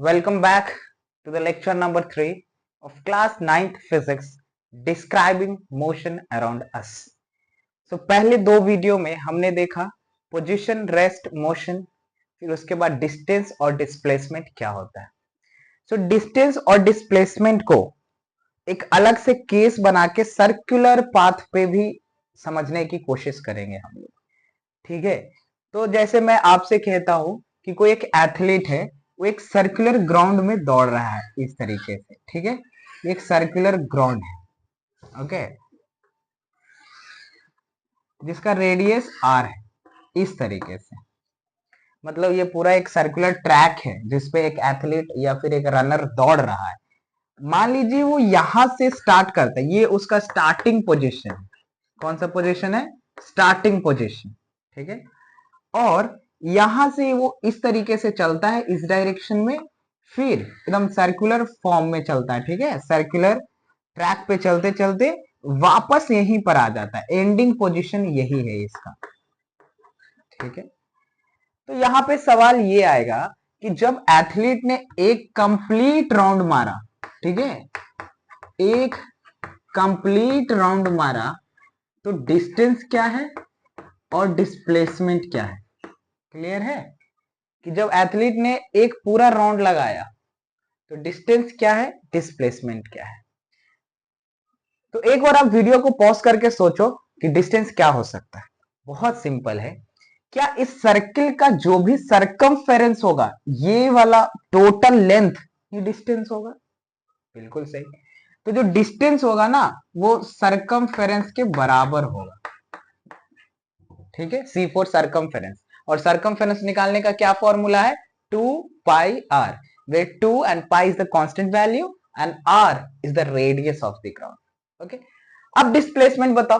Welcome back to the lecture number 3 of class 9th physics describing motion around us. So पहले दो video में हमने देखा position, rest, motion, फिर उसके बाद डिस्टेंस और डिस्प्लेसमेंट क्या होता है. सो डिस्टेंस और डिस्प्लेसमेंट को एक अलग से केस बना के सर्कुलर पाथ पे भी समझने की कोशिश करेंगे हम लोग. ठीक है, तो जैसे मैं आपसे कहता हूं कि कोई एक एथलीट है, वो एक सर्कुलर ग्राउंड में दौड़ रहा है इस तरीके से. ठीक है, एक सर्कुलर ग्राउंड है, ओके, जिसका रेडियस आर है. इस तरीके से मतलब ये पूरा एक सर्कुलर ट्रैक है जिसपे एक एथलीट या फिर एक रनर दौड़ रहा है. मान लीजिए वो यहां से स्टार्ट करता है, ये उसका स्टार्टिंग पोजीशन है. कौन सा पोजीशन है? Starting position. ठीक है, और यहां से वो इस तरीके से चलता है इस डायरेक्शन में, फिर एकदम सर्कुलर फॉर्म में चलता है. ठीक है, सर्कुलर ट्रैक पे चलते चलते वापस यहीं पर आ जाता है. एंडिंग पोजीशन यही है इसका. ठीक है, तो यहां पे सवाल ये आएगा कि जब एथलीट ने एक कंप्लीट राउंड मारा, ठीक है, एक कंप्लीट राउंड मारा, तो डिस्टेंस क्या है और डिस्प्लेसमेंट क्या है? क्लियर है कि जब एथलीट ने एक पूरा राउंड लगाया तो डिस्टेंस क्या है, डिस्प्लेसमेंट क्या है. तो एक बार आप वीडियो को पॉज करके सोचो कि डिस्टेंस क्या हो सकता है. बहुत सिंपल है. क्या इस सर्किल का जो भी सरकमफेरेंस होगा, ये वाला टोटल लेंथ, ये डिस्टेंस होगा? बिल्कुल सही. तो जो डिस्टेंस होगा ना, वो सरकमफेरेंस के बराबर होगा. ठीक है, सी फॉर सरकमफेरेंस. और सरकमफेरेंस निकालने का क्या फॉर्मूला है? 2 pi are, where 2 and pi is the constant value and r is the radius of the ground. Okay, अब डिस्प्लेसमेंट बताओ.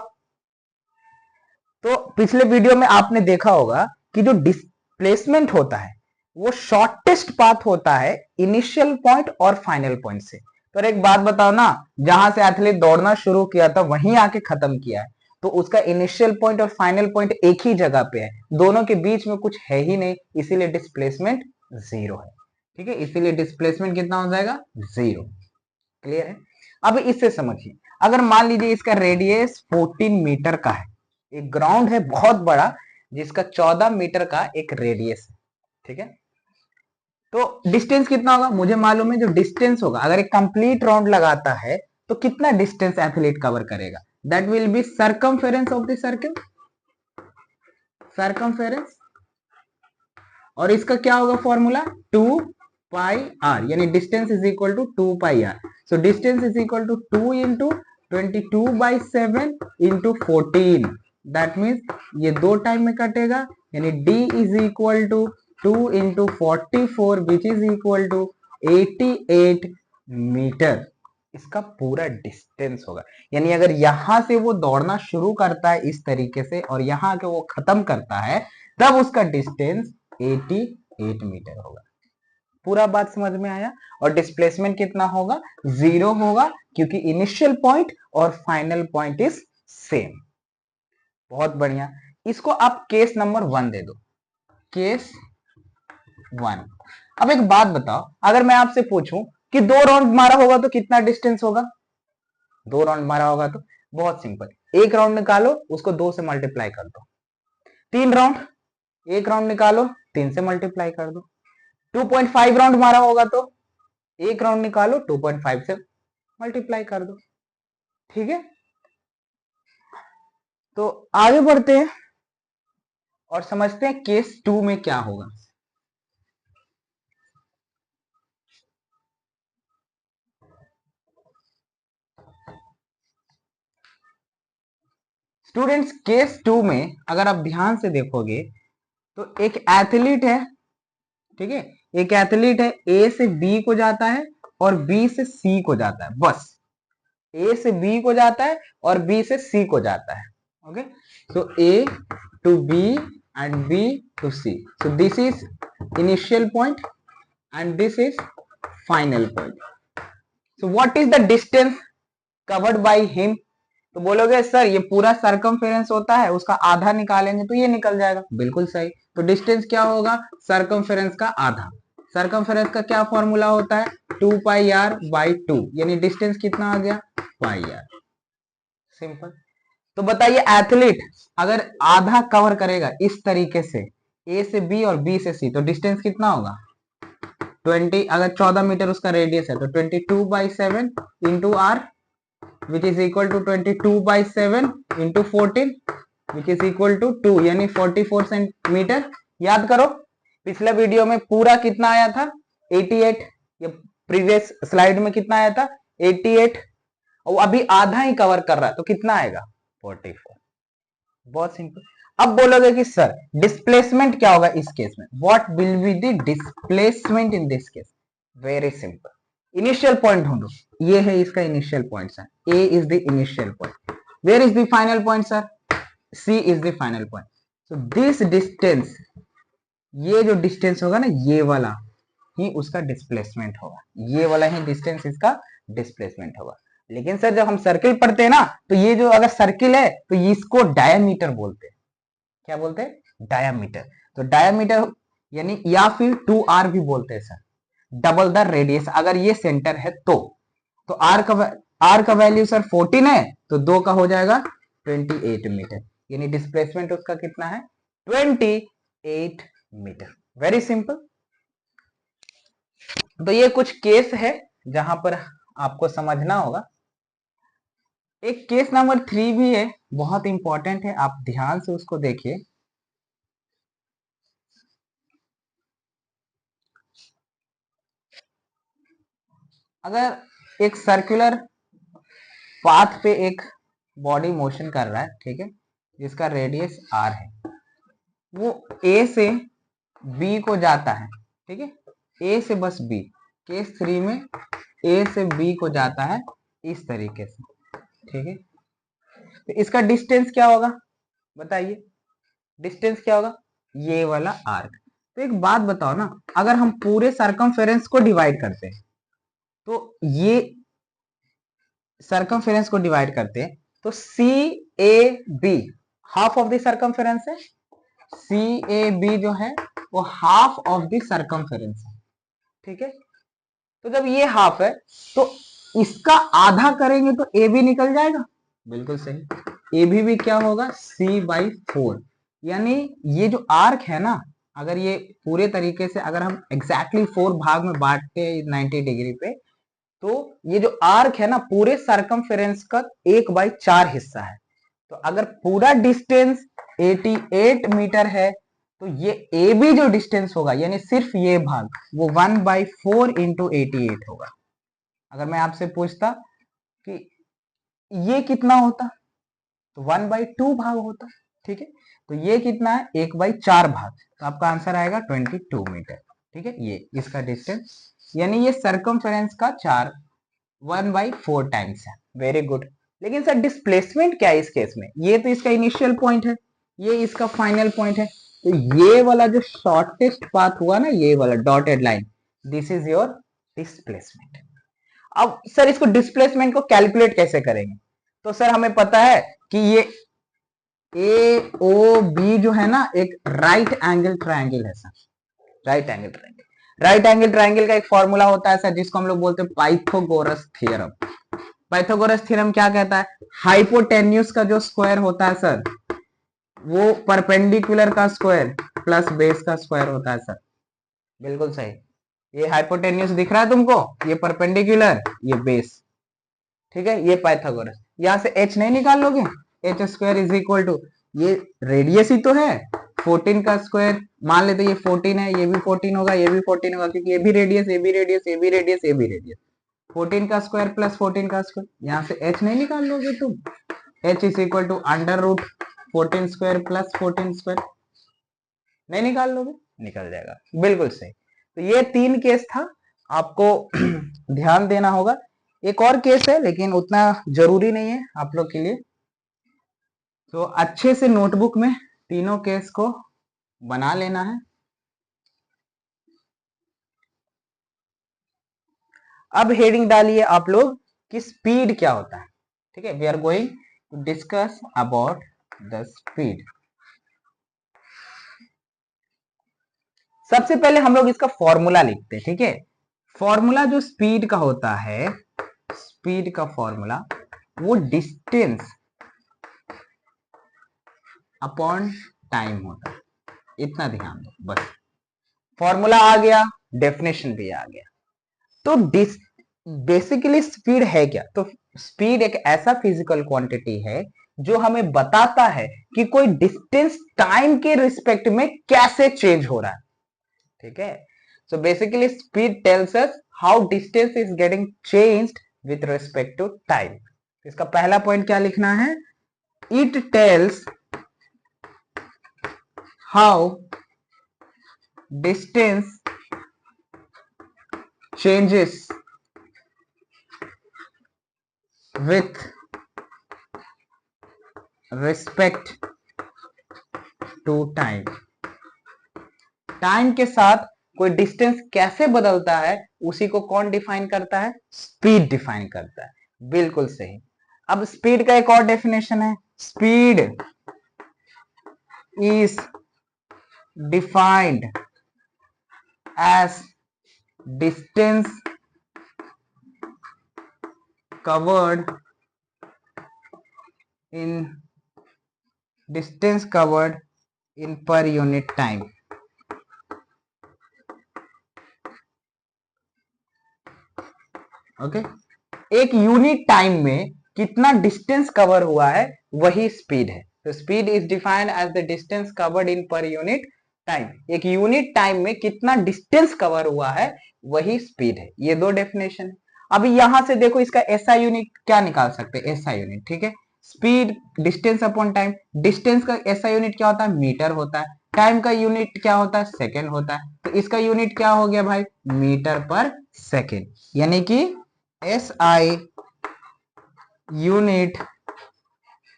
तो पिछले वीडियो में आपने देखा होगा कि जो डिस्प्लेसमेंट होता है वो शॉर्टेस्ट पाथ होता है इनिशियल पॉइंट और फाइनल पॉइंट से. तो एक बात बताओ ना, जहां से एथलीट दौड़ना शुरू किया था वहीं आके खत्म किया है, तो उसका इनिशियल पॉइंट और फाइनल पॉइंट एक ही जगह पे है, दोनों के बीच में कुछ है ही नहीं, इसीलिए डिस्प्लेसमेंट जीरो है. ठीक है, इसीलिए डिस्प्लेसमेंट कितना हो जाएगा? जीरो. क्लियर है? अब इससे समझिए, अगर मान लीजिए इसका रेडियस 14 मीटर का है, एक ग्राउंड है बहुत बड़ा जिसका 14 मीटर का एक रेडियस है. ठीक है, तो डिस्टेंस कितना होगा मुझे मालूम है. जो डिस्टेंस होगा, अगर एक कंप्लीट राउंड लगाता है तो कितना डिस्टेंस एथलीट कवर करेगा? That will be circumference of the circle, circumference. और इसका क्या होगा फॉर्मूला? 2 पाई आर, यानी distance is equal to 2 pi R. So distance is equal to 2 into 22/7 into 14. That means ये दो टाइम में कटेगा, यानी d is equal to 2 into 44 which is equal to 88 metre. इसका पूरा डिस्टेंस होगा. यानी अगर यहां से वो दौड़ना शुरू करता है इस तरीके से और यहां के वो खत्म करता है, तब उसका डिस्टेंस 88 मीटर होगा. पूरा बात समझ में आया? और डिस्प्लेसमेंट कितना होगा? जीरो होगा, क्योंकि इनिशियल पॉइंट और फाइनल पॉइंट इज सेम. बहुत बढ़िया. इसको आप केस नंबर 1 दे दो. केस 1. अब एक बात बताओ, अगर मैं आपसे पूछूं कि 2 राउंड मारा होगा तो कितना डिस्टेंस होगा? 2 राउंड मारा होगा तो बहुत सिंपल, एक राउंड निकालो, उसको 2 से मल्टीप्लाई कर दो. 3 राउंड, एक राउंड निकालो, 3 से मल्टीप्लाई कर दो. 2.5 राउंड मारा होगा तो एक राउंड निकालो, 2.5 से मल्टीप्लाई कर दो. ठीक है, तो आगे बढ़ते हैं और समझते हैं केस 2 में क्या होगा. स्टूडेंट्स, केस 2 में अगर आप ध्यान से देखोगे तो एक एथलीट है. ठीक है, एक एथलीट है, ए से बी को जाता है और बी से सी को जाता है. बस ए से बी को जाता है और बी से सी को जाता है. Okay, so A to B and B to C. So this is initial point and this is final point. So what is the distance covered by him? तो बोलोगे सर ये पूरा सर्कमफेरेंस होता है, उसका आधा निकालेंगे तो ये निकल जाएगा. बिल्कुल सही. तो डिस्टेंस क्या होगा? सर्कमफेरेंस का आधा. सर्कमफेरेंस का क्या फॉर्मूला होता है, 2πr/2, यानी डिस्टेंस कितना आ गया, πr। सिंपल। तो बताइए एथलीट अगर आधा कवर करेगा इस तरीके से ए से बी और बी से सी, तो डिस्टेंस कितना होगा 20, अगर 14 मीटर उसका रेडियस है तो 22/7 into R which is equal to 22/7 into 14 which is equal to 2, यानी 44 सेंटीमीटर। याद करो पिछले वीडियो में पूरा कितना आया था 88, ये प्रीवियस स्लाइड में कितना आया था 88, और अभी आधा ही कवर कर रहा है तो कितना आएगा 44। बहुत सिंपल। अब बोलोगे कि सर डिस्प्लेसमेंट क्या होगा इस केस में, what will be the displacement in this case. Very simple, initial point ढूंढो, ये है इसका initial point sir, A is the initial point, where is the final point sir, C is the final point. So this distance, ये जो distance होगा ना ये वाला ही उसका डिस्प्लेसमेंट होगा, ये वाला ही डिस्टेंस इसका डिस्प्लेसमेंट होगा। लेकिन सर जब हम सर्किल पढ़ते हैं ना तो ये जो अगर सर्किल है तो इसको डायमीटर बोलते हैं, क्या बोलते हैं डायमीटर। तो डायमीटर यानी या फिर 2r भी बोलते हैं सर, डबल द रेडियस अगर ये सेंटर है तो r का वैल्यू सर 14 है तो 2 का हो जाएगा 28 मीटर, यानी डिस्प्लेसमेंट उसका कितना है 28 मीटर। Very simple. तो ये कुछ केस है जहां पर आपको समझना होगा। एक केस नंबर 3 भी है, बहुत इंपॉर्टेंट है, आप ध्यान से उसको देखिए। अगर एक सर्कुलर पाथ पे एक बॉडी मोशन कर रहा है, ठीक है, जिसका रेडियस r है, वो a से b को जाता है, ठीक है, a से बस b, केस 3 में a से b को जाता है इस तरीके से, ठीक है। तो इसका डिस्टेंस क्या होगा बताइए, डिस्टेंस क्या होगा ये वाला आर्क। तो एक बात बताओ ना, अगर हम पूरे सर्कमफेरेंस को डिवाइड करते हैं तो ये सर्कमफेरेंस को डिवाइड करते हैं तो C A B half of the circumference है, सी ए बी जो है वो हाफ ऑफ द सर्कमफेरेंस है, ठीक है। तो जब ये हाफ है तो इसका आधा करेंगे तो ए बी निकल जाएगा, बिल्कुल सही, ए भी क्या होगा c/4, यानी ये जो आर्क है ना, अगर ये पूरे तरीके से अगर हम एग्जैक्टली 4 भाग में बांटते हैं 90 डिग्री पे, तो ये जो आर्क है ना पूरे सर्कमफेरेंस का 1/4 हिस्सा है। तो अगर पूरा डिस्टेंस 88 मीटर है तो ये ए बी जो डिस्टेंस होगा यानी सिर्फ ये भाग वो 1/4 इंटू 88 होगा। अगर मैं आपसे पूछता कि ये कितना होता तो 1/2 भाग होता, ठीक है। तो ये कितना है 1/4 भाग, तो आपका आंसर आएगा 22 मीटर, ठीक है। ये इसका डिस्टेंस यानी ये सर्कमफेरेंस का 1/4 टाइम्स है। Very good. लेकिन सर डिस्प्लेसमेंट क्या है इस केस में, ये तो इसका इनिशियल पॉइंट है, ये इसका फाइनल पॉइंट है, तो ये वाला जो शॉर्टेस्ट पाथ हुआ ना ये वाला dotted line, this is your displacement. अब सर इसको डिस्प्लेसमेंट को कैलकुलेट कैसे करेंगे, तो सर हमें पता है कि ये ए ओ बी जो है ना एक राइट एंगल ट्रायंगल है sir, right angle triangle. Right angle triangle का एक फॉर्मूला होता है सर जिसको हम लोग बोलते हैं पाइथागोरस थ्योरम। पाइथागोरस थ्योरम क्या कहता है, हाइपोटेन्यूज का जो स्क्वायर होता है सर वो परपेंडिकुलर का स्क्वायर प्लस बेस का स्क्वायर होता है सर, बिल्कुल सही। ये हाइपोटेन्यूज दिख रहा है तुमको, ये परपेंडिकुलर ये बेस, ठीक है, ये पाइथागोरस। यहां से h नहीं निकाल लोगे, H square is equal to ये रेडियस ही तो है 14 का स्क्वायर, मान लेते ये 14 है, ये भी 14 होगा, ये भी 14 होगा, क्योंकि ये भी रेडियस, ये भी रेडियस, ये भी रेडियस, ये भी रेडियस, 14 का स्क्वायर प्लस 14 का स्क्वायर। यहां से h नहीं निकाल लोगे तुम, h is equal to under root 14 square plus 14 square, नहीं निकाल लोगे, निकल जाएगा, बिल्कुल सही। तो ये 3 केस था, आपको ध्यान देना होगा। एक और केस है लेकिन उतना जरूरी नहीं है आप लोग के लिए, तो अच्छे से नोटबुक में तीनों केस को बना लेना है। अब हेडिंग डालिए आप लोग कि स्पीड क्या होता है, ठीक है। We are going to discuss about the speed. सबसे पहले हम लोग इसका फॉर्मूला लिखते हैं, ठीक है। फॉर्मूला जो स्पीड का होता है, स्पीड का फॉर्मूला वो डिस्टेंस अपॉन टाइम होता है, इतना ध्यान दो बस। फॉर्मूला आ गया, डेफिनेशन भी आ गया। तो बेसिकली स्पीड है क्या? तो स्पीड एक ऐसा फिजिकल क्वांटिटी है जो हमें बताता है कि कोई डिस्टेंस टाइम के रिस्पेक्ट में कैसे चेंज हो रहा है, ठीक है। So basically speed tells us how distance is getting changed with respect to time. इसका पहला पॉइंट क्या लिखना है? It tells how distance changes with respect to time। टाइम के साथ कोई डिस्टेंस कैसे बदलता है उसी को कौन डिफाइन करता है? स्पीड डिफाइन करता है। बिल्कुल सही। अब स्पीड का एक और डेफिनेशन है, speed is defined as distance covered in per unit time। Okay, एक यूनिट टाइम में कितना डिस्टेंस कवर हुआ है वही स्पीड है। तो speed is defined as the distance covered in per unit time. एक यूनिट टाइम में कितना डिस्टेंस कवर हुआ है वही स्पीड है। ये दो डेफिनेशन है। अभी यहां से देखो, इसका एसआई यूनिट क्या निकाल सकते हैं? एसआई यूनिट, ठीक है। Speed distance upon time. Distance का एसआई यूनिट क्या होता है? मीटर होता है। टाइम का यूनिट क्या होता है? सेकेंड होता है। तो इसका यूनिट क्या हो गया भाई? Metre per second. यानी कि SI unit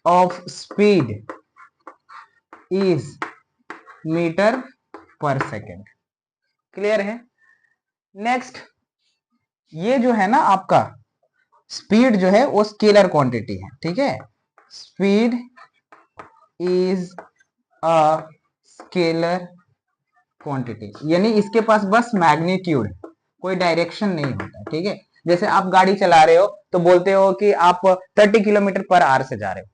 of speed is metre per second. Clear है? नेक्स्ट, ये जो है ना आपका स्पीड जो है वो स्केलर क्वांटिटी है, ठीक है। Speed is a scalar quantity, यानी इसके पास बस मैग्नीट्यूड, कोई डायरेक्शन नहीं होता, ठीक है। जैसे आप गाड़ी चला रहे हो तो बोलते हो कि आप 30 किलोमीटर पर आवर से जा रहे हो,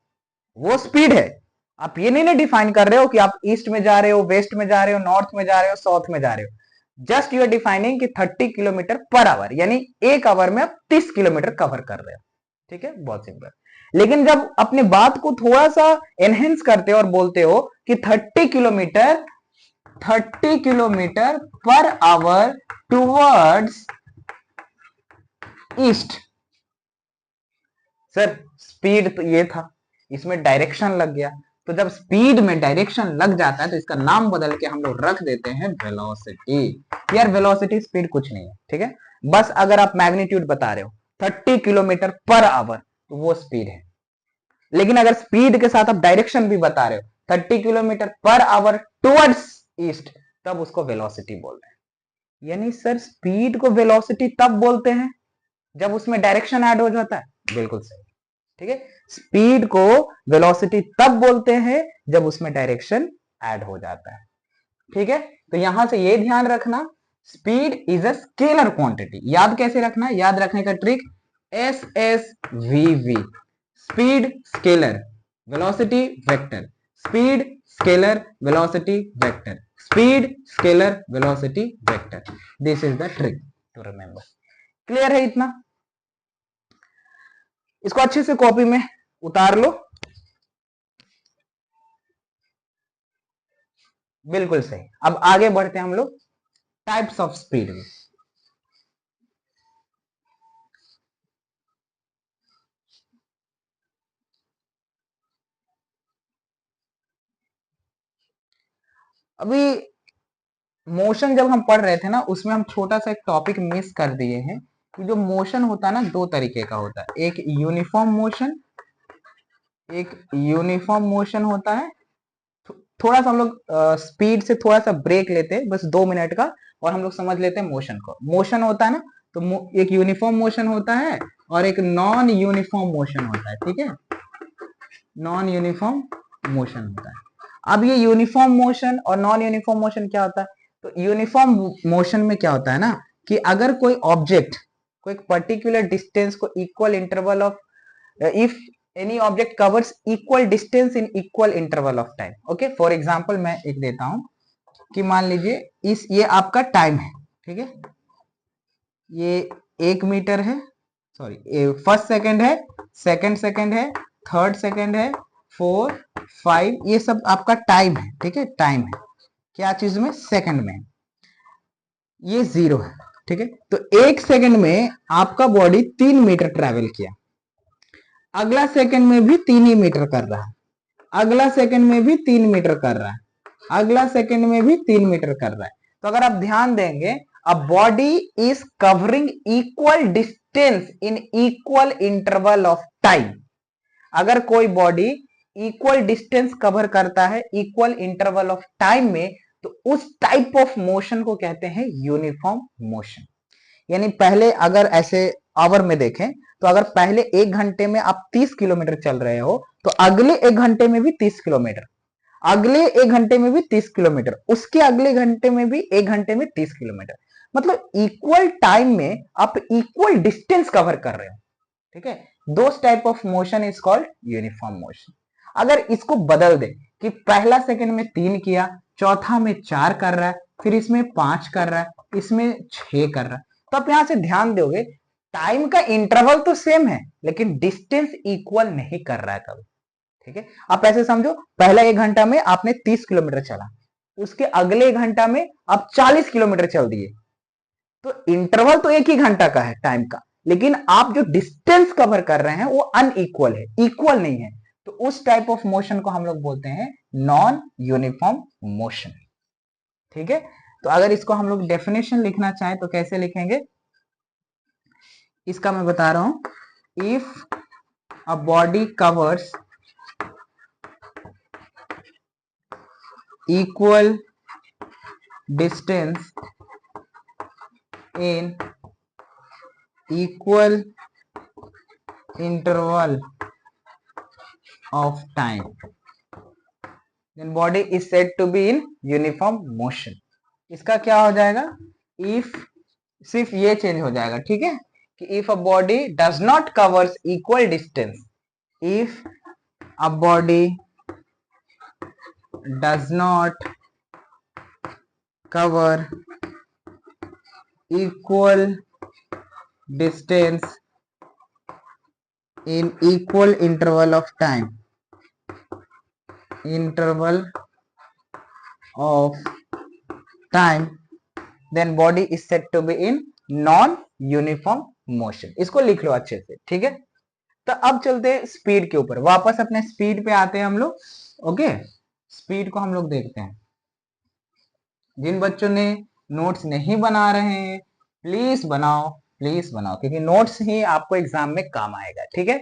वो स्पीड है। आप ये नहीं ना डिफाइन कर रहे हो कि आप ईस्ट में जा रहे हो, वेस्ट में जा रहे हो, नॉर्थ में जा रहे हो, साउथ में जा रहे हो। जस्ट यू आर डिफाइनिंग कि 30 किलोमीटर पर आवर, यानी एक आवर में आप 30 किलोमीटर कवर कर रहे हो, ठीक है। बहुत सिंपल। लेकिन जब अपने बात को थोड़ा सा एनहेंस करते हो और बोलते हो कि 30 kilometre per hour towards east. Sir speed तो ये था, इसमें डायरेक्शन लग गया। तो जब स्पीड में डायरेक्शन लग जाता है तो इसका नाम बदल के हम लोग रख देते हैं वेलोसिटी। यार वेलोसिटी स्पीड कुछ नहीं है, ठीक है। बस अगर आप मैग्नीट्यूड बता रहे हो 30 किलोमीटर पर आवर तो वो स्पीड है। लेकिन अगर स्पीड के साथ आप डायरेक्शन भी बता रहे हो 30 kilometre per hour towards east, तब उसको वेलोसिटी बोल रहे हैं। यानी सर स्पीड को वेलोसिटी तब बोलते हैं जब उसमें डायरेक्शन ऐड हो जाता है। बिल्कुल सही, ठीक है। स्पीड को वेलोसिटी तब बोलते हैं जब उसमें डायरेक्शन ऐड हो जाता है, ठीक है। तो यहां से ये ध्यान रखना, speed is a scalar quantity. याद कैसे रखना? याद रखने का trick SSVV, speed scalar velocity vector, speed scalar velocity vector, speed scalar velocity vector. This is the trick to remember. Clear है इतना? इसको अच्छे से कॉपी में उतार लो। बिल्कुल सही। अब आगे बढ़ते हैं हम लोग टाइप्स ऑफ स्पीड में। अभी मोशन जब हम पढ़ रहे थे ना, उसमें हम छोटा सा एक टॉपिक मिस कर दिए हैं कि जो मोशन होता है ना, दो तरीके का होता है। एक यूनिफॉर्म मोशन, एक यूनिफॉर्म मोशन होता है। थोड़ा सा हम लोग स्पीड से थोड़ा सा ब्रेक लेते हैं, बस 2 मिनट का, और हम लोग समझ लेते हैं मोशन को। मोशन होता है ना, तो एक यूनिफॉर्म मोशन होता है और एक नॉन यूनिफॉर्म मोशन होता है, ठीक है। नॉन यूनिफॉर्म मोशन होता है। अब ये यूनिफॉर्म मोशन और नॉन यूनिफॉर्म मोशन क्या होता है? तो यूनिफॉर्म मोशन में क्या होता है ना कि अगर कोई ऑब्जेक्ट को एक पर्टिकुलर डिस्टेंस को equal interval of if any object covers equal distance in equal interval of time. Okay, for example मैं एक देता हूं कि मान लीजिए इस ये आपका टाइम है, ठीक है, ये 1 मीटर है, सॉरी फर्स्ट सेकंड है, सेकंड सेकंड है, थर्ड सेकंड है, 4 5, ये सब आपका टाइम है, ठीक है, टाइम है क्या चीज में, सेकंड में, ये 0 है, ठीक है। तो 1 सेकंड में आपका बॉडी 3 मीटर ट्रेवल किया, अगला सेकंड में भी 3 ही मीटर कर रहा है, अगला सेकंड में भी 3 मीटर कर रहा है, अगला सेकंड में भी 3 मीटर कर रहा है। तो अगर आप ध्यान देंगे, a body is covering equal distance in equal interval of time. अगर कोई बॉडी इक्वल डिस्टेंस कवर करता है इक्वल इंटरवल ऑफ टाइम में, तो उस टाइप ऑफ मोशन को कहते हैं यूनिफॉर्म मोशन। यानी पहले अगर ऐसे आवर में देखें तो अगर पहले 1 घंटे में आप 30 किलोमीटर चल रहे हो, तो अगले 1 घंटे में भी 30 किलोमीटर, अगले 1 घंटे में भी 30 किलोमीटर, उसके अगले घंटे में भी 1 घंटे में 30 किलोमीटर, मतलब इक्वल टाइम में आप इक्वल डिस्टेंस कवर कर रहे हो, ठीक है। Those type of motion is called uniform motion. अगर इसको बदल दे कि पहला सेकंड में 3 किया, चौथा में 4 कर रहा है, फिर इसमें 5 कर रहा है, इसमें 6 कर रहा है, तो आप यहां से ध्यान दोगे टाइम का इंटरवल तो सेम है लेकिन डिस्टेंस इक्वल नहीं कर रहा है कभी, ठीक है। आप ऐसे समझो, पहला 1 घंटा में आपने 30 किलोमीटर चला, उसके अगले 1 घंटा में आप 40 किलोमीटर चल दिए, तो इंटरवल तो एक ही घंटा का है टाइम का, लेकिन आप जो डिस्टेंस कवर कर रहे हैं वो अनइक्वल है, इक्वल नहीं है। तो उस टाइप ऑफ मोशन को हम लोग बोलते हैं नॉन यूनिफॉर्म मोशन, ठीक है। तो अगर इसको हम लोग डेफिनेशन लिखना चाहें तो कैसे लिखेंगे, इसका मैं बता रहा हूं, if a body covers equal distance in equal interval of time, then body is said to be in uniform motion। इसका क्या हो जाएगा, if सिर्फ ये चेंज हो जाएगा, ठीक है, कि if a body does not covers equal distance, if a body does not cover equal distance in equal interval of time, interval of time, then body is said to be in non uniform motion। इसको लिख लो अच्छे से, ठीक है। तो अब चलते हैं स्पीड के ऊपर, वापस अपने स्पीड पे आते हैं हम लोग। ओके, स्पीड को हम लोग देखते हैं। जिन बच्चों ने नोट्स नहीं बना रहे हैं प्लीज बनाओ, प्लीज बनाओ, क्योंकि नोट्स ही आपको एग्जाम में काम आएगा, ठीक है।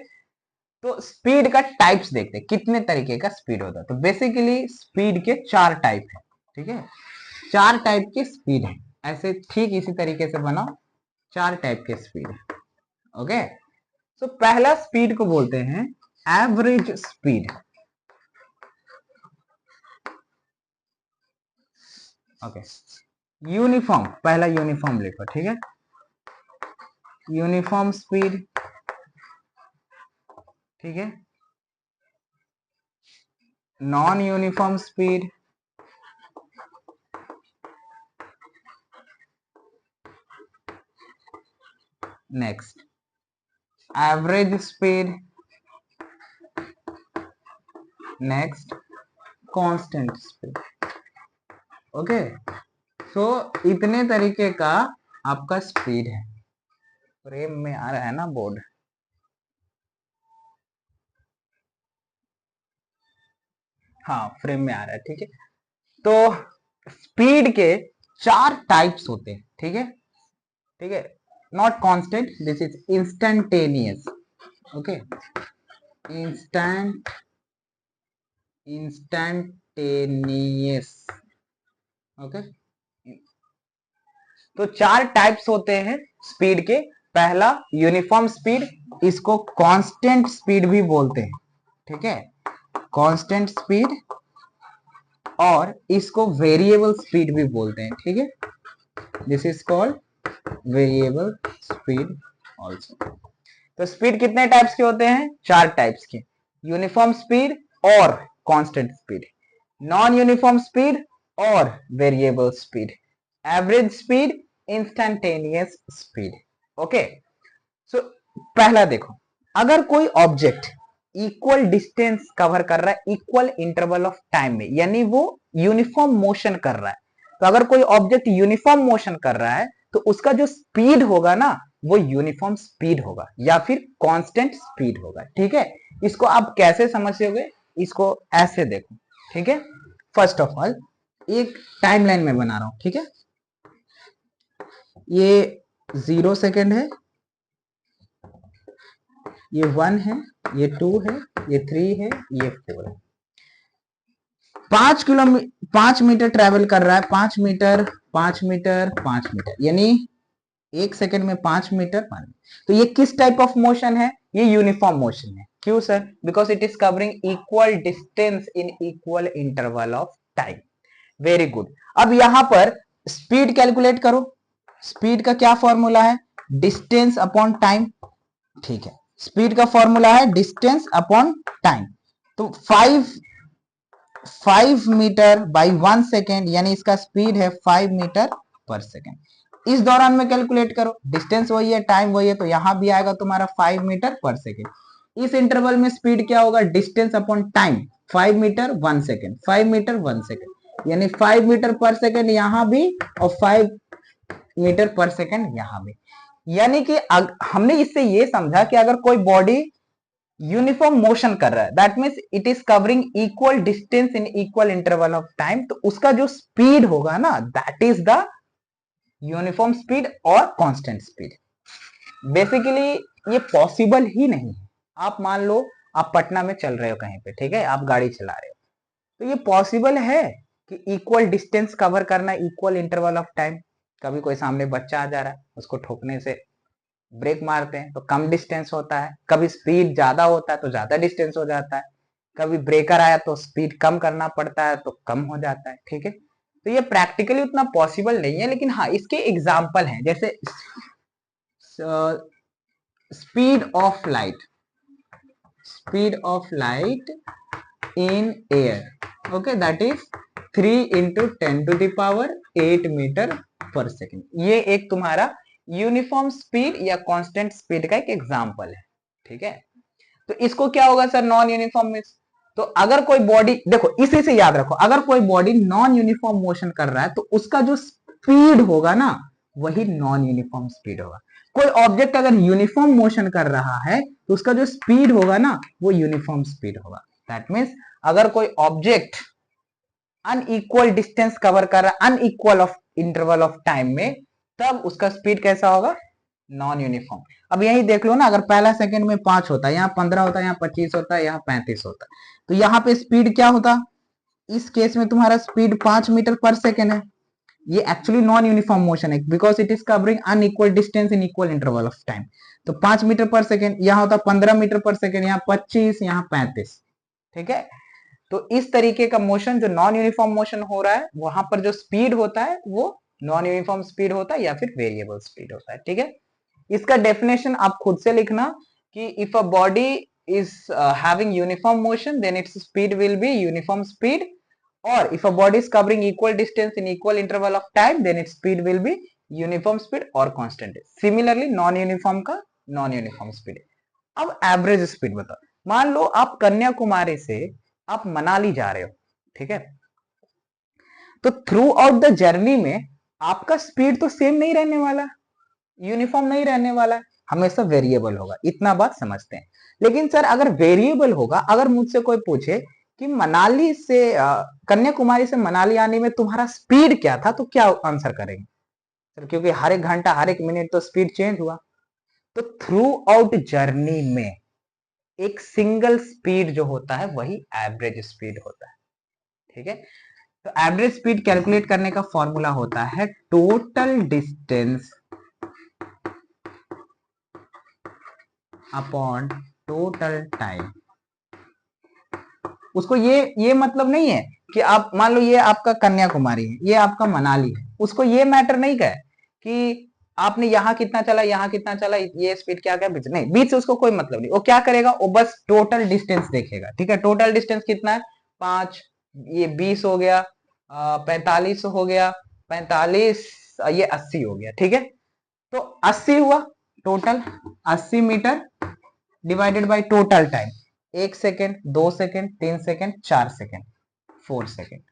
तो स्पीड का टाइप्स देखते हैं, कितने तरीके का स्पीड होता है। तो बेसिकली स्पीड के 4 टाइप है, ठीक है, 4 टाइप की स्पीड है, ऐसे ठीक इसी तरीके से बनाओ, 4 टाइप के स्पीड है। ओके, तो पहला स्पीड को बोलते हैं एवरेज स्पीड। ओके, यूनिफॉर्म, पहला यूनिफॉर्म लिखो, ठीक है, यूनिफॉर्म स्पीड, ठीक है, non uniform speed, next average speed, next constant speed. Okay, तो इतने तरीके का आपका स्पीड है। फ्रेम में आ रहा है ना बोर्ड, हाँ फ्रेम में आ रहा है, ठीक है। तो स्पीड के 4 टाइप्स होते हैं, ठीक है, ठीक है, not constant, this is instantaneous. Okay, instantaneous. Okay, तो 4 टाइप्स होते हैं स्पीड के। पहला यूनिफॉर्म स्पीड, इसको कांस्टेंट स्पीड भी बोलते हैं, ठीक है, कांस्टेंट स्पीड, और इसको वेरिएबल स्पीड भी बोलते हैं, ठीक है, this is called variable speed also. तो स्पीड कितने टाइप्स के होते हैं? 4 टाइप्स के, यूनिफॉर्म स्पीड और constant speed, non uniform speed और variable speed, average speed, instantaneous speed. Okay, so पहला देखो, अगर कोई ऑब्जेक्ट इक्वल डिस्टेंस कवर कर रहा है इक्वल इंटरवल ऑफ टाइम में, यानी वो यूनिफॉर्म मोशन कर रहा है, तो अगर कोई ऑब्जेक्ट यूनिफॉर्म मोशन कर रहा है तो उसका जो स्पीड होगा ना वो यूनिफॉर्म स्पीड होगा या फिर कांस्टेंट स्पीड होगा, ठीक है। इसको आप कैसे समझोगे, इसको ऐसे देखो, ठीक है। फर्स्ट ऑफ ऑल एक टाइमलाइन में बना रहा हूं, ठीक है, ये 0 सेकेंड है, ये 1 है, ये 2 है, ये 3 है, ये 4 है। 5 मीटर ट्रेवल कर रहा है, 5 मीटर, 5 मीटर, 5 मीटर, यानी 1 सेकेंड में 5 मीटर, 5 तो ये किस टाइप ऑफ मोशन है? ये यूनिफॉर्म मोशन है। क्यों sir? Because it is covering equal distance in equal interval of time. Very good. अब यहां पर स्पीड कैलकुलेट करो। स्पीड का क्या फॉर्मूला है? डिस्टेंस अपॉन टाइम, ठीक है। स्पीड का फॉर्मूला है डिस्टेंस अपॉन टाइम। तो 5 मीटर बाई 1 सेकेंड, यानी इसका स्पीड है 5 मीटर पर सेकेंड। इस दौरान में कैलकुलेट करो, डिस्टेंस वही है, टाइम वही है, तो यहां भी आएगा तुम्हारा 5 मीटर पर सेकेंड। इस इंटरवल में स्पीड क्या होगा? Distance upon time, 5 metre 1 second, 5 metre 1 second, यानी 5 मीटर पर सेकेंड यहां भी और 5 मीटर पर सेकेंड यहां भी। यानी कि हमने इससे ये समझा कि अगर कोई बॉडी यूनिफॉर्म मोशन कर रहा है, that means it is covering equal distance in equal interval of time, तो उसका जो स्पीड होगा ना that is the uniform speed और कांस्टेंट स्पीड। बेसिकली ये पॉसिबल ही नहीं है। आप मान लो आप पटना में चल रहे हो कहीं पे, ठीक है, आप गाड़ी चला रहे हो, तो ये पॉसिबल है कि इक्वल डिस्टेंस कवर करना इक्वल इंटरवल ऑफ टाइम। कभी कोई सामने बच्चा आ जा रहा है, उसको ठोकने से ब्रेक मारते हैं तो कम डिस्टेंस होता है, कभी स्पीड ज्यादा होता है तो ज्यादा डिस्टेंस हो जाता है, कभी ब्रेकर आया तो स्पीड कम करना पड़ता है तो कम हो जाता है, ठीक है। तो ये प्रैक्टिकली उतना पॉसिबल नहीं है, लेकिन हाँ इसके एग्जाम्पल हैं, जैसे speed of light, speed of light in air, okay, that is 3 into 10⁸ metre per second. ये एक तुम्हारा यूनिफॉर्म स्पीड या कांस्टेंट स्पीड का एक एग्जांपल है, ठीक है। तो इसको क्या होगा सर? नॉन यूनिफॉर्म में, तो अगर कोई बॉडी, देखो इसी से याद रखो, अगर कोई बॉडी नॉन यूनिफॉर्म मोशन कर रहा है तो उसका जो स्पीड होगा ना वही नॉन यूनिफॉर्म स्पीड होगा। कोई ऑब्जेक्ट अगर यूनिफॉर्म मोशन कर रहा है तो उसका जो स्पीड होगा ना वो यूनिफॉर्म स्पीड होगा। दैट मीन्स अगर कोई ऑब्जेक्ट अनइक्वल डिस्टेंस कवर कर रहा है unequal of interval of time में, तब उसका स्पीड कैसा होगा? Non uniform. अब यही देख लो ना, अगर पहला सेकंड में 5 होता है, यहाँ 15 होता है, यहाँ 25 होता है, यहाँ 35 होता है, तो यहाँ पे स्पीड क्या होता? इस केस में तुम्हारा स्पीड 5 मीटर पर सेकेंड है। ये एक्चुअली नॉन यूनिफॉर्म मोशन है because it is covering unequal distance in equal interval of time. तो 5 मीटर पर सेकेंड, यहाँ होता 15 मीटर पर सेकेंड, यहाँ 25, यहाँ 35, ठीक है। तो इस तरीके का मोशन जो नॉन यूनिफॉर्म मोशन हो रहा है वहां पर जो स्पीड होता है वो नॉन यूनिफॉर्म स्पीड होता है या फिर वेरिएबल स्पीड होता है, ठीक है। इसका डेफिनेशन आप खुद से लिखना कि if a body is having uniform motion then its speed will be uniform speed, or if a body is covering equal distance in equal interval of time then its speed will be uniform speed or constant। similarly non uniform का non uniform speed। अब average speed बताओ। मान लो आप कन्याकुमारी से आप मनाली जा रहे हो, ठीक है, तो थ्रू आउट द जर्नी में आपका स्पीड तो सेम नहीं रहने वाला, यूनिफॉर्म नहीं रहने वाला, हमेशा वेरिएबल होगा, इतना बात समझते हैं। लेकिन सर अगर वेरिएबल होगा, अगर मुझसे कोई पूछे कि मनाली से कन्याकुमारी से मनाली आने में तुम्हारा स्पीड क्या था, तो क्या आंसर करेंगे सर? क्योंकि हर एक घंटा हर एक मिनट तो स्पीड चेंज हुआ। तो थ्रू आउट जर्नी में एक सिंगल स्पीड जो होता है वही एवरेज स्पीड होता है, ठीक है। तो एवरेज स्पीड कैलकुलेट करने का फॉर्मूला होता है total distance upon total time उसको ये मतलब नहीं है कि आप मान लो ये आपका कन्याकुमारी है, ये आपका मनाली है, उसको ये मैटर नहीं है कि आपने यहाँ कितना चला, यहाँ कितना चला, ये स्पीड क्या क्या बीच नहीं, बीच से उसको कोई मतलब नहीं। वो क्या करेगा, वो बस टोटल डिस्टेंस देखेगा, ठीक है। टोटल डिस्टेंस कितना है, 5, ये 20 हो गया, 45 हो गया, 45, ये 80 हो गया, ठीक है। तो 80 हुआ total, 80 metre divided by total time, 1 second, 2 second, 3 second, 4 second, 4 second,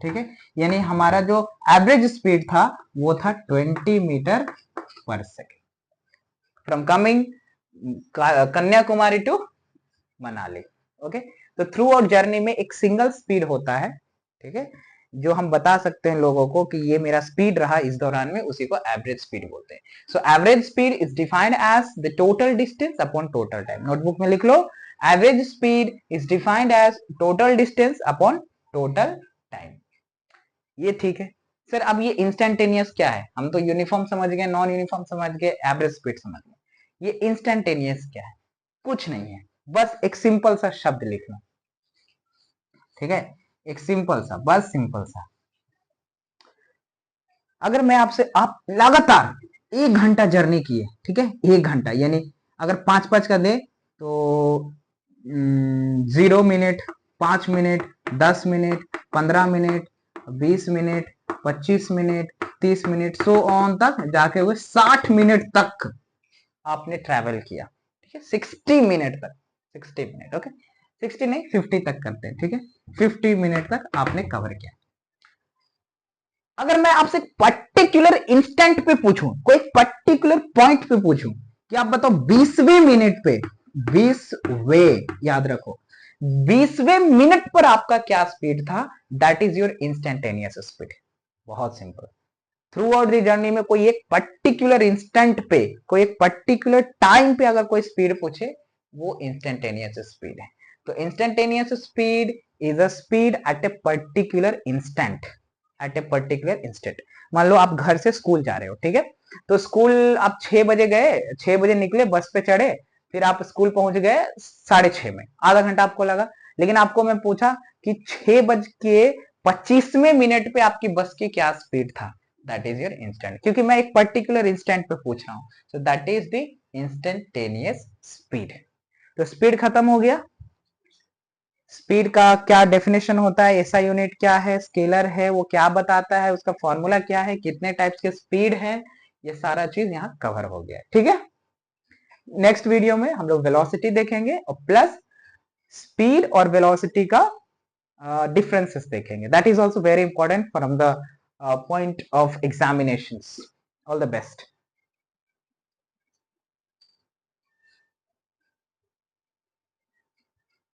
ठीक है। यानी हमारा जो एवरेज स्पीड था वो था 20 metre per second from coming Kanyakumari to Manali. Okay, तो थ्रू आउट जर्नी में एक सिंगल स्पीड होता है, ठीक है, जो हम बता सकते हैं लोगों को कि ये मेरा स्पीड रहा इस दौरान में, उसी को एवरेज स्पीड बोलते हैं। So average speed is defined as the total distance upon total time. Notebook में लिख लो, average speed is defined as total distance upon total time. ये ठीक है सर। अब ये इंस्टेंटेनियस क्या है, हम तो यूनिफॉर्म समझ गए, नॉन यूनिफॉर्म समझ गए, एवरेज स्पीड समझ गए। ये इंस्टेंटेनियस क्या है, कुछ नहीं है, बस एक सिंपल सा शब्द लिखना, ठीक है, एक सिंपल सा, बस सिंपल सा। अगर मैं आपसे, आप लगातार 1 घंटा जर्नी किए, ठीक है, 1 घंटा, यानी अगर 5-5 का दे तो 0 minute, 5 minute, 10 minute, 15 minute, 20 minute, 25 minute, 30 minute, so on तक जाके हुए 60 मिनट तक आपने ट्रैवल किया, ठीक है, 60 मिनट तक, 60 मिनट, ओके, 60 नहीं 50 तक करते हैं, ठीक है, 50 मिनट तक आपने कवर किया। अगर मैं आपसे पर्टिकुलर इंस्टेंट पे पूछूं, कोई पर्टिकुलर पॉइंट पे पूछूं कि आप बताओ 20वें मिनट पे, 20वें याद रखो, 20वें मिनट पर आपका क्या स्पीड था, that is your instantaneous speed. बहुत simple. Throughout the journey में कोई एक पर्टिकुलर इंस्टेंट पे, कोई एक पर्टिकुलर टाइम पे अगर कोई स्पीड पूछे, वो इंस्टेंटेनियस स्पीड है। तो instantaneous speed is a speed at a particular instant, at a particular instant. मान लो आप घर से स्कूल जा रहे हो, ठीक है, तो स्कूल आप 6 बजे गए, 6 बजे निकले, बस पे चढ़े, फिर आप स्कूल पहुंच गए 6:30 में, आधा घंटा आपको लगा। लेकिन आपको मैं पूछा कि 6:25 पे आपकी बस की क्या स्पीड था, दैट इज योर इंस्टेंट, क्योंकि मैं एक पर्टिकुलर इंस्टेंट पे पूछ रहा हूं, so that is the instantaneous speed. तो स्पीड खत्म हो गया। स्पीड का क्या डेफिनेशन होता है, ऐसा यूनिट क्या है, स्केलर है, वो क्या बताता है, उसका फॉर्मूला क्या है, कितने टाइप्स के स्पीड है, ये सारा चीज यहाँ कवर हो गया, ठीक है। नेक्स्ट वीडियो में हम लोग वेलोसिटी देखेंगे और प्लस स्पीड और वेलोसिटी का differences देखेंगे. That is also very important from the point of examinations. All the best.